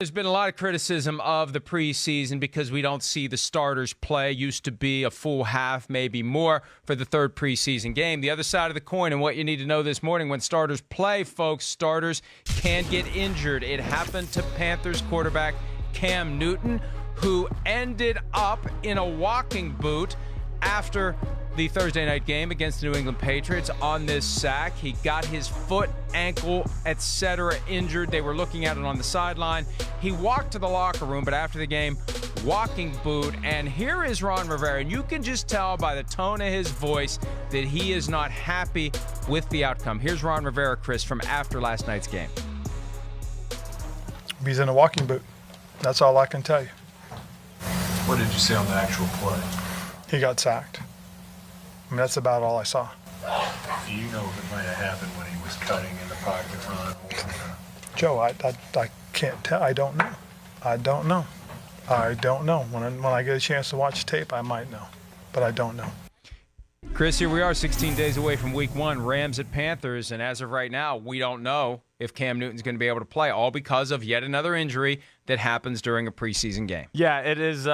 There's been a lot of criticism of the preseason because we don't see the starters play. Used to be a full half, maybe more, for the third preseason game. The other side of the coin, and what you need to know this morning, when starters play, folks, starters can get injured. It happened to Panthers quarterback Cam Newton, who ended up in a walking boot after the Thursday night game against the New England Patriots on this sack. He got his foot, ankle, etc. injured. They were looking at it on the sideline. He walked to the locker room, but after the game, walking boot. And here is Ron Rivera. And you can just tell by the tone of his voice that he is not happy with the outcome. Here's Ron Rivera, Chris, from after last night's game. He's in a walking boot. That's all I can tell you. What did you see on the actual play? He got sacked. I mean, that's about all I saw. Do you know if it might have happened when he was cutting in the pocket run? Joe, I can't tell. I don't know. I don't know. When I get a chance to watch tape, I might know. But I don't know. Chris, here we are 16 days away from week one, Rams at Panthers. And as of right now, we don't know if Cam Newton's going to be able to play, all because of yet another injury that happens during a preseason game. Yeah, it is.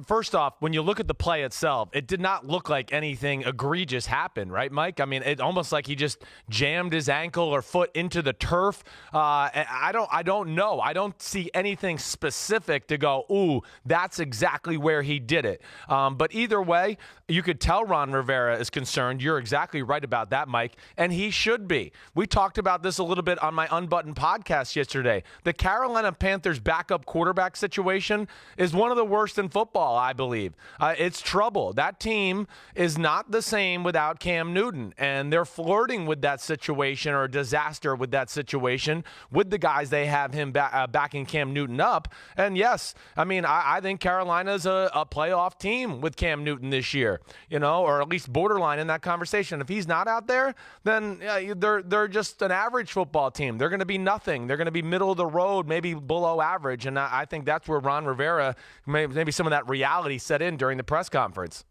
First off, when you look at the play itself, it did not look like anything egregious happened, right, Mike? I mean, it almost like he just jammed his ankle or foot into the turf. I don't know. I don't see anything specific to go, ooh, that's exactly where he did it. But either way, you could tell Ron Rivera is concerned. You're exactly right about that, Mike, and he should be. We talked about this a little bit on my Unbuttoned podcast yesterday. The Carolina Panthers backup quarterback situation is one of the worst in football, I believe. It's trouble. That team is not the same without Cam Newton, and they're flirting with that situation, or a disaster with that situation, with the guys they have him backing Cam Newton up. And yes, I mean, I think Carolina's a playoff team with Cam Newton this year, or at least borderline in that conversation. If he's not out there, then they're just an average football team. They're going to be nothing. They're going to be middle of the road, maybe below average. And I think that's where Ron Rivera, maybe some of that reality set in during the press conference.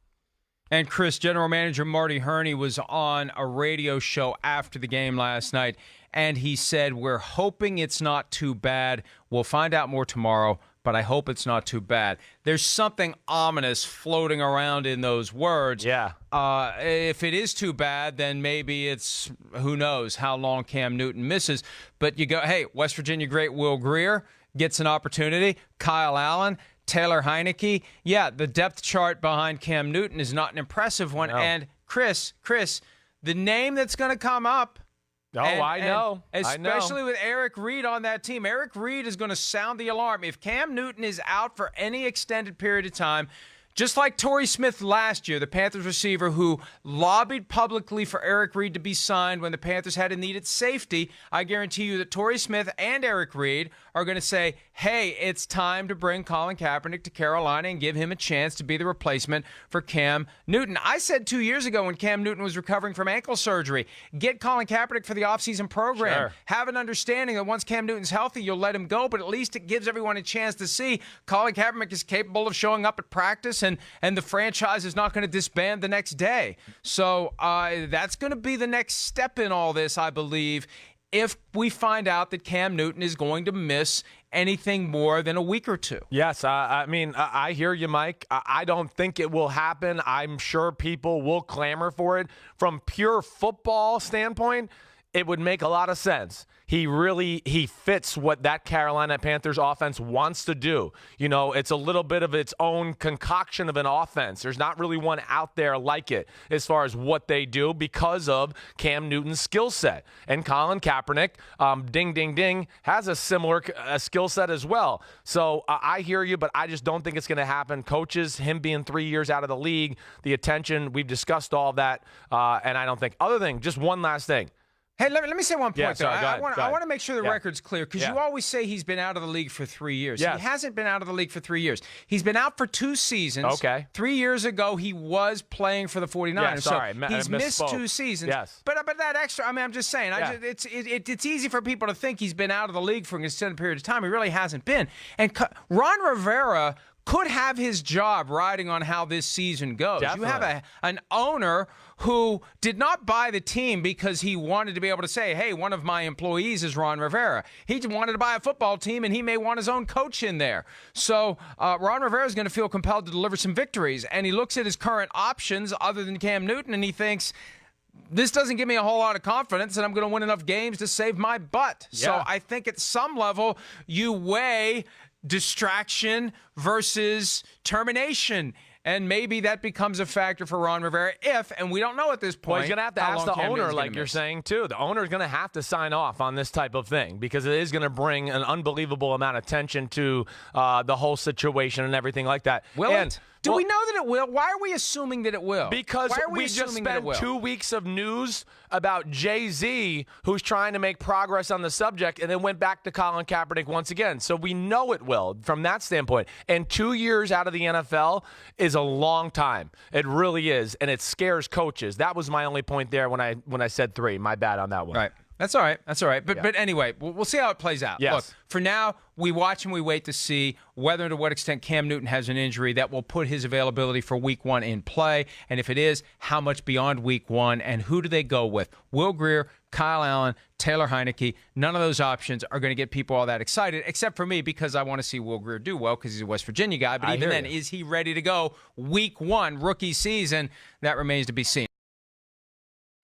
And Chris, General Manager Marty Hurney was on a radio show after the game last night, and he said, we're hoping it's not too bad. We'll find out more tomorrow, but I hope it's not too bad. There's something ominous floating around in those words. Yeah. If it is too bad, then maybe it's, who knows how long Cam Newton misses. But you go, hey, West Virginia great Will Grier gets an opportunity. Kyle Allen, Taylor Heineke. Yeah, the depth chart behind Cam Newton is not an impressive one. No. And Chris, the name that's going to come up. Oh, I know. Especially with Eric Reed on that team. Eric Reed is going to sound the alarm. If Cam Newton is out for any extended period of time, just like Torrey Smith last year, the Panthers receiver who lobbied publicly for Eric Reed to be signed when the Panthers had a needed safety, I guarantee you that Torrey Smith and Eric Reed are going to say, hey, it's time to bring Colin Kaepernick to Carolina and give him a chance to be the replacement for Cam Newton. I said 2 years ago when Cam Newton was recovering from ankle surgery, get Colin Kaepernick for the offseason program. Sure. Have an understanding that once Cam Newton's healthy, you'll let him go, but at least it gives everyone a chance to see Colin Kaepernick is capable of showing up at practice, and the franchise is not going to disband the next day. So that's going to be the next step in all this, I believe, if we find out that Cam Newton is going to miss anything more than a week or two. Yes, I mean, I hear you, Mike. I don't think it will happen. I'm sure people will clamor for it. From pure football standpoint, it would make a lot of sense. He fits what that Carolina Panthers offense wants to do. It's a little bit of its own concoction of an offense. There's not really one out there like it as far as what they do because of Cam Newton's skill set. And Colin Kaepernick, ding, ding, ding, has a similar skill set as well. So I hear you, but I just don't think it's going to happen. Coaches, him being 3 years out of the league, the attention, we've discussed all that, and I don't think. Other thing, just one last thing. Hey, let me say one point, though. I want to make sure the record's clear, because you always say he's been out of the league for 3 years. Yes. He hasn't been out of the league for 3 years. He's been out for 2 seasons. Okay. 3 years ago, he was playing for the 49ers. Yeah, sorry. So he's missed 2 seasons. Yes. But that extra, I mean, I'm just saying, it's easy for people to think he's been out of the league for an extended period of time. He really hasn't been. And Ron Rivera could have his job riding on how this season goes. Definitely. You have an owner who did not buy the team because he wanted to be able to say, hey, one of my employees is Ron Rivera. He wanted to buy a football team, and he may want his own coach in there. So Ron Rivera is going to feel compelled to deliver some victories, and he looks at his current options other than Cam Newton, and he thinks, this doesn't give me a whole lot of confidence that I'm going to win enough games to save my butt. Yeah. So I think at some level you weigh distraction versus termination. And maybe that becomes a factor for Ron Rivera if, and we don't know at this point. Well, he's going to have to ask the owner, like you're saying, too. The owner is going to have to sign off on this type of thing because it is going to bring an unbelievable amount of attention to the whole situation and everything like that. Will it? Do we know that it will? Why are we assuming that it will? Because we just spent 2 weeks of news about Jay-Z, who's trying to make progress on the subject, and then went back to Colin Kaepernick once again. So we know it will from that standpoint. And 2 years out of the NFL is a long time. It really is, and it scares coaches. That was my only point there when I said 3. My bad on that one. Right. That's all right. That's all right. But anyway, we'll see how it plays out. Yes. Look, for now, we watch and we wait to see whether and to what extent Cam Newton has an injury that will put his availability for Week 1 in play. And if it is, how much beyond Week 1, and who do they go with? Will Grier, Kyle Allen, Taylor Heineke. None of those options are going to get people all that excited, except for me, because I want to see Will Grier do well because he's a West Virginia guy. But even then, is he ready to go Week 1, rookie season? That remains to be seen.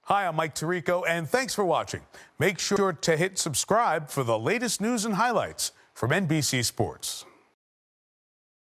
Hi, I'm Mike Tirico, and thanks for watching. Make sure to hit subscribe for the latest news and highlights from NBC Sports.